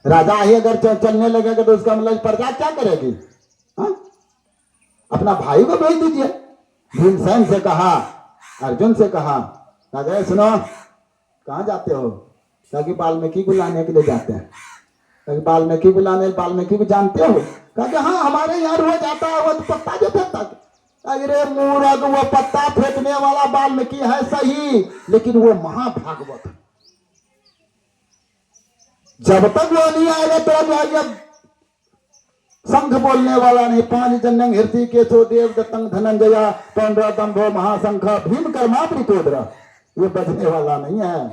राजा ही अगर चलने लगेगा तो उसका मतलब प्रजा क्या करेगी? हाँ? अपना भाई को भेज दीजिए। भीमसेन से कहा, अर्जुन से कहा, गए सुनो कहाँ जाते हो? कहा वाल्मीकि को लाने के लिए जाते हैं। कहा वाल्मीकि को लाने, वाल्मीकि को जानते हो? कहा कि हाँ हमारे यहाँ रोज आता है वो तो पत्ता जो फेंकता। अरे मूर्ख, वो पत्ता फेंकने वाला वाल्मीकि है सही, लेकिन वो महाभागवत है। जब तक वो नहीं आएगा तो शंख बोलने वाला नहीं। पांच जन्नंग हृति के सो देव दत्तंग धनंजया पौंड्रा दंभो महाशंख भीम कर्मावृतोदरा, ये बजने वाला नहीं है।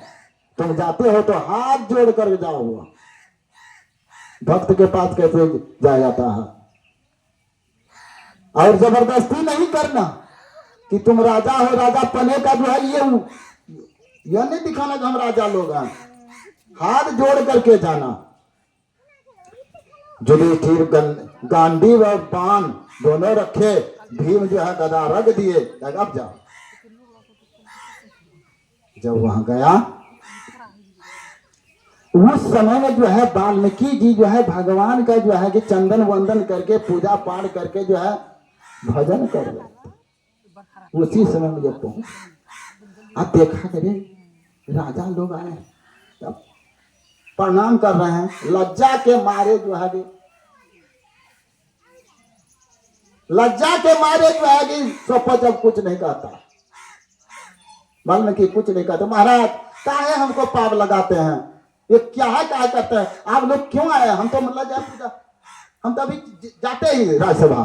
तुम जाते हो तो हाथ जोड़ कर जाओ। भक्त के पास कैसे जाया जाता है? और जबरदस्ती नहीं करना कि तुम राजा हो, राजा पने का जो है ये नहीं दिखाना कि हम राजा लोग हैं। हाथ जोड़ करके जाना। युधिष्ठिर गांडीव और बाण दोनों रखे, भीम जो है गदा रख दिए, अब जाओ। जब वहां गया उस समय में जो है वाल्मीकि जी जो है भगवान का जो है कि चंदन वंदन करके पूजा पाठ करके जो है भजन कर रहे। उसी समय में जब पहुंच, अब देखा करे राजा लोग आए, प्रणाम कर रहे हैं, लज्जा के मारे जो है कि सोपो जब कुछ नहीं कहता, वाल्मीकि कुछ नहीं कहते। महाराज काहे हमको पाप लगाते हैं? ये क्या है, क्या करते हैं आप लोग? क्यों आए? हम तो मतलब हम तो अभी जाते ही राज्यसभा।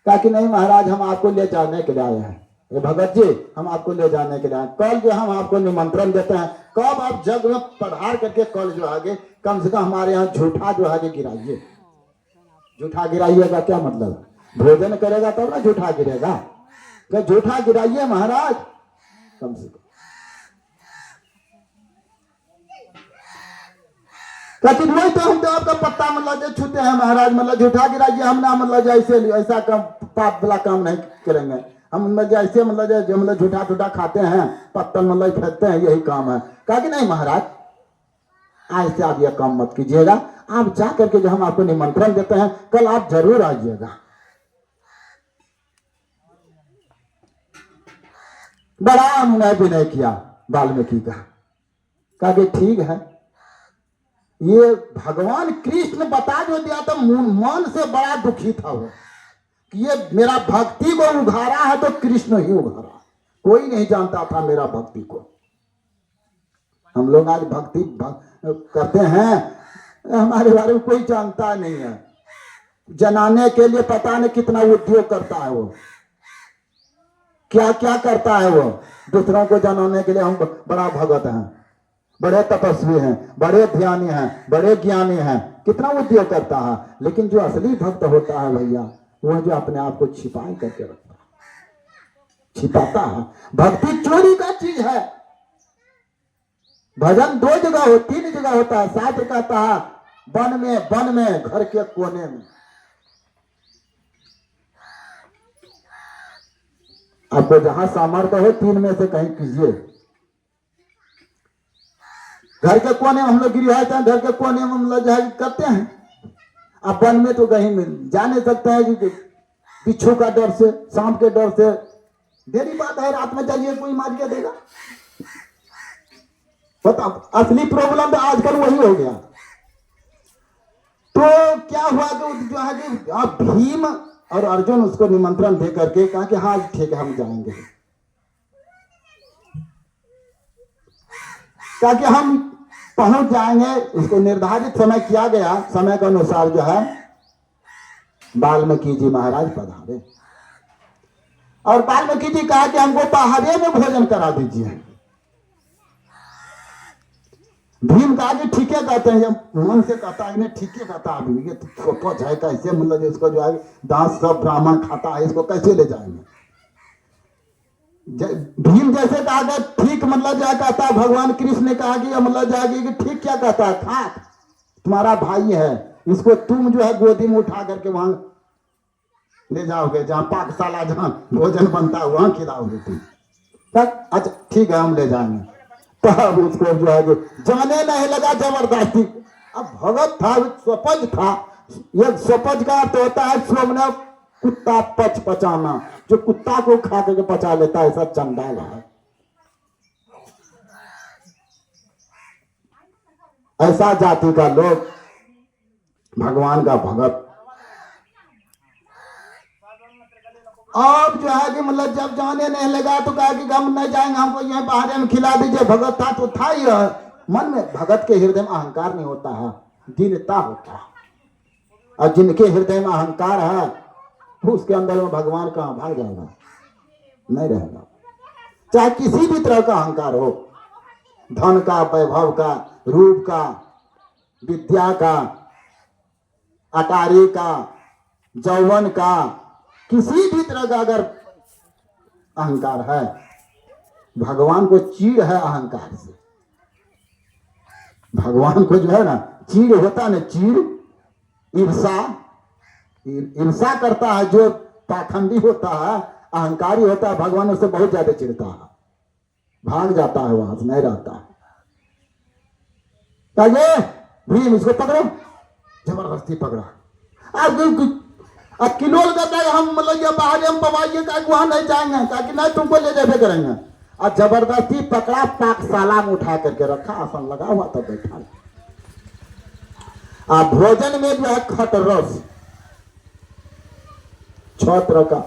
कहा कि नहीं महाराज, हम आपको ले जाने के लिए आए हैं। ये भगत जी, हम आपको ले जाने के लिए आए। कल जो हम आपको निमंत्रण देते हैं, कब आप जग में पधार करके कल जो आगे कम से कम हमारे यहाँ झूठा जो आगे गिराइए। झूठा गिराइएगा क्या मतलब? भोजन करेगा तब ना झूठा गिरेगा। क्या झूठा गिराइए महाराज कम से कम। लेकिन वही तो हम तो आपका पत्ता मतलब छूते हैं महाराज, मतलब झूठा गिराइए। हम ना मतलब ऐसे ऐसा काम पाप वाला काम नहीं करेंगे। हम मतलब ऐसे मतलब झूठा झूठा खाते हैं, पत्तल मतलब फेंकते हैं, यही काम है। कहा कि नहीं महाराज, आज से आप यह काम मत कीजिएगा। आप जा करके जो हम आपको निमंत्रण देते हैं, कल आप जरूर आइएगा। बड़ा अनुनय विनय किया वाल्मीकि का। कहा कि ठीक है, ये भगवान कृष्ण बता जो दिया तो मन से बड़ा दुखी था वो कि ये मेरा भक्ति को उघारा है तो कृष्ण ही उघारा, कोई नहीं जानता था मेरा भक्ति को। हम लोग आज भक्ति करते हैं, हमारे बारे में कोई जानता नहीं है। जनाने के लिए पता नहीं कितना उद्योग करता है वो, क्या क्या करता है वो। दूसरों को जनाने के लिए हम बड़ा भगत हैं, बड़े तपस्वी हैं, बड़े ध्यानी हैं, बड़े ज्ञानी हैं, कितना उद्योग करता है। लेकिन जो असली भक्त होता है भैया, वह जो अपने आप को छिपाए करके रखता है, छिपाता है। भक्ति चोरी का चीज है। भजन दो जगह हो, तीन जगह होता है। शास्त्र कहता है वन में घर के कोने में। आपको जहां सामर्थ्य हो, तीन में से कहीं कीजिए। घर के कोने में हम लोग गृहस्थ हैं, घर के कोने में हम लोग करते हैं। अब वन में तो कहीं में जा नहीं सकते हैं कि बिच्छू का डर से, सांप के डर से। देरी बात है, रात में जाइए कोई मार के देगा। बताओ, असली प्रॉब्लम तो आजकल वही हो गया। तो क्या हुआ कि जो है कि आप भीम और अर्जुन उसको निमंत्रण दे करके कहा कि हाँ ठीक है हम जाएंगे। कहा कि हम पहुंच जाएंगे। उसको निर्धारित समय किया गया, समय के अनुसार जो है वाल्मीकि जी महाराज पधारे। और वाल्मीकि जी कहा कि हमको पहाड़े में भोजन करा दीजिए। भीम कहा कि ठीक है कहते हैं, मन से कहता है ठीक है कहता है। अभी ये तो है कैसे मतलब इसको जो है दांत सब ब्राह्मण खाता है, इसको कैसे ले जाएंगे? भीम जैसे कहा गया ठीक मतलब क्या कहता है, भगवान कृष्ण ने कहा कि मतलब जाएगी कि ठीक क्या कहता है, खा, तुम्हारा भाई है, इसको तुम जो है गोदी में उठा करके वहां ले जाओगे, जहां पाकशाला जहां भोजन बनता है वहां खिलाओगे तुम। अच्छा ठीक है हम ले जाएंगे। तब उसको जो है कि जाने नहीं लगा जबरदस्ती। अब भगत था, स्वपज था। ये स्वपज का अर्थ होता है सोमने कुत्ता पच पचाना, जो कुत्ता को खा करके पचा लेता है, ऐसा चंडाल है। ऐसा जाति का लोग भगवान का भगत। अब जो है कि मतलब जब जाने नहीं लगा तो कहा कि हम नहीं जाएंगे, हमको यहीं बाहर में खिला दीजिए। भगत था तो था ही। मन में भगत के हृदय में अहंकार नहीं होता है, दीनता होता है। और जिनके हृदय में अहंकार है उसके अंदर में भगवान कहाँ भाग जाएगा, नहीं रहेगा। चाहे किसी भी तरह का अहंकार हो, धन का, वैभव का, रूप का, विद्या का, अटारी का, यौवन का, किसी भी तरह का अगर अहंकार है, भगवान को चीड़ है अहंकार से। भगवान को जो है ना चीड़ होता ना, चीड़, ईर्षा, ईर्षा करता है जो पाखंडी होता है, अहंकारी होता है, भगवान उससे बहुत ज्यादा चिढ़ता है, भाग जाता है, वहां से नहीं रहता है। कहिए भीम इसको पकड़ो, जबरदस्ती पकड़ा। अब किलोल कहता है हम मतलब ये बाहर हम पवाइए का वहां नहीं जाएंगे, ताकि नहीं तुमको ले जाए करेंगे। और जबरदस्ती पकड़ा, पाकशाला में उठा करके रखा, आसन लगा हुआ था, बैठा। भोजन में जो है खटरस, 6 तरह का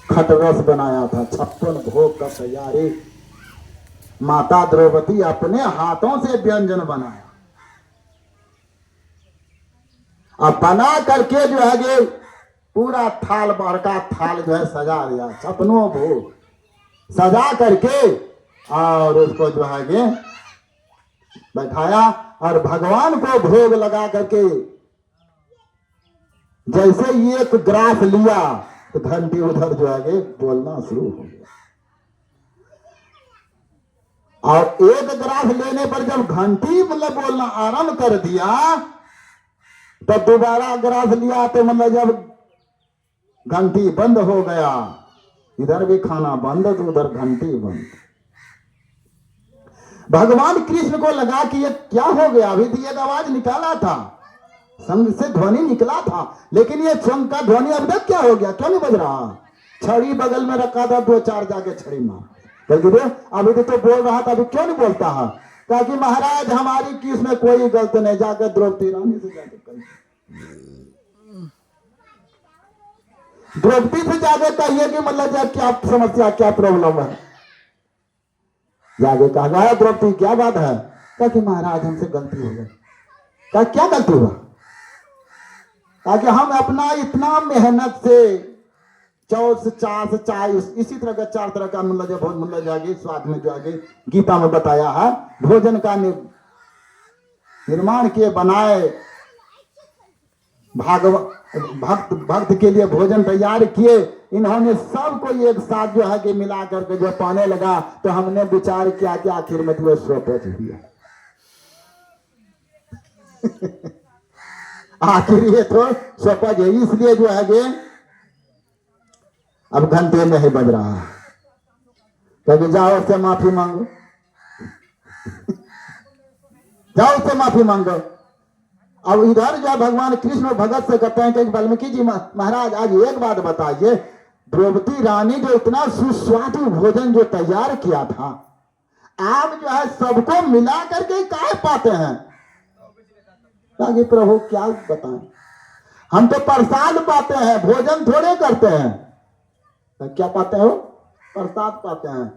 खटरस बनाया था, 56 भोग का तैयारी। माता द्रौपदी अपने हाथों से व्यंजन बनाया। अब बना करके जो है कि पूरा थाल भर का थाल जो है सजा दिया, 56 भोग सजा करके, और उसको जो है कि बैठाया। और भगवान को भोग लगा करके जैसे ही एक ग्रास लिया तो घंटी उधर जो है कि बोलना शुरू हो गया। और एक ग्रास लेने पर जब घंटी मतलब बोलना आरंभ कर दिया तो दोबारा ग्रास लिया तो मतलब जब घंटी बंद हो गया, इधर भी खाना बंद तो उधर घंटी बंद। भगवान कृष्ण को लगा कि ये क्या हो गया, अभी तो एक आवाज निकाला था, संग से ध्वनि निकला था, लेकिन ये संग का ध्वनि अब तक क्या हो गया, क्यों नहीं बज रहा। छड़ी बगल में रखा था, 2-4 जाके छड़ी मार, अभी तो बोल रहा था, अभी क्यों नहीं बोलता है। कहा कि महाराज हमारी किस में कोई गलत नहीं, जाकर द्रौपदी रानी से जाकर द्रौपदी से जाकर कहिए कि मतलब क्या समस्या, क्या प्रॉब्लम है। जाके कहा गया द्रौपदी क्या बात है। कहा कि महाराज हमसे गलती हो गई। कहा क्या गलती हुआ। कहा कि हम अपना इतना मेहनत से 4 से 4 इसी तरह का 4 तरह का मतलब जाके स्वाद में जाके गीता में बताया है, भोजन का निर्माण किए, बनाए, भक्त के लिए भोजन तैयार किए। इन्होंने सबको एक साथ जो है कि मिला करके जो पाने लगा, तो हमने विचार किया कि आखिर में तो स्वपच हुआ। आखिर ये तो स्वपच है, इसलिए जो है कि अब घंटे नहीं बज रहा है, क्योंकि जाओ उससे माफी मांगो, जाओ उससे माफी मांगो। अब इधर जो भगवान कृष्ण भगत से कहते हैं कि वाल्मीकि जी महाराज आज एक बात बताइए, द्रौपदी रानी जो इतना सुस्वादु भोजन जो तैयार किया था, आप जो है सबको मिला करके काहे पाते हैं। ताकि प्रभु क्या बताएं, हम तो प्रसाद पाते हैं, भोजन थोड़े करते हैं। तो क्या पाते हो, प्रसाद पाते हैं।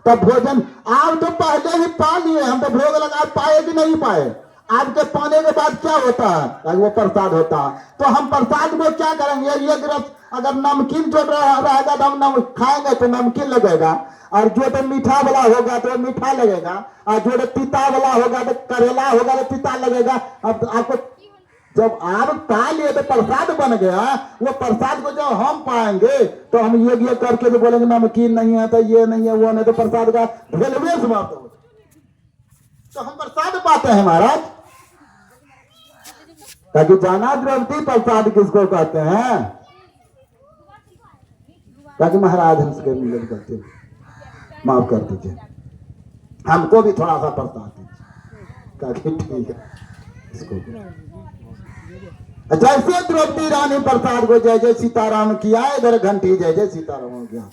तब भोजन आप तो पहले ही पा लिए, हम तो भोग लगा पाए कि नहीं पाए। आपके पाने के बाद क्या होता है, वो प्रसाद होता है। तो हम प्रसाद को क्या करेंगे, ये रस अगर नमकीन जो रहेगा तो हम खाएंगे तो नमकीन लगेगा, और जो तो मीठा वाला होगा तो मीठा लगेगा, और जो तो तीता वाला होगा तो करेला होगा तो तीता लगेगा। अब आपको जब आप पा लिए तो प्रसाद बन गया, वो प्रसाद को जब हम पाएंगे तो हम ये करके तो बोलेंगे नमकीन नहीं है, तो ये नहीं है, वो नहीं, तो प्रसाद का भेलवे समाप्त हो। तो हम प्रसाद पाते हैं महाराज। ताकि जाना द्रौपदी प्रसाद किसको कहते हैं। ताकि महाराज हमसे गलती माफ कर दीजिए। हमको भी थोड़ा सा प्रसाद दीजिए। कहा कि ठीक है इसको। जैसे द्रौपदी रानी प्रसाद को जय जय सीताराम किया, इधर घंटी जय जय सीताराम हो गया।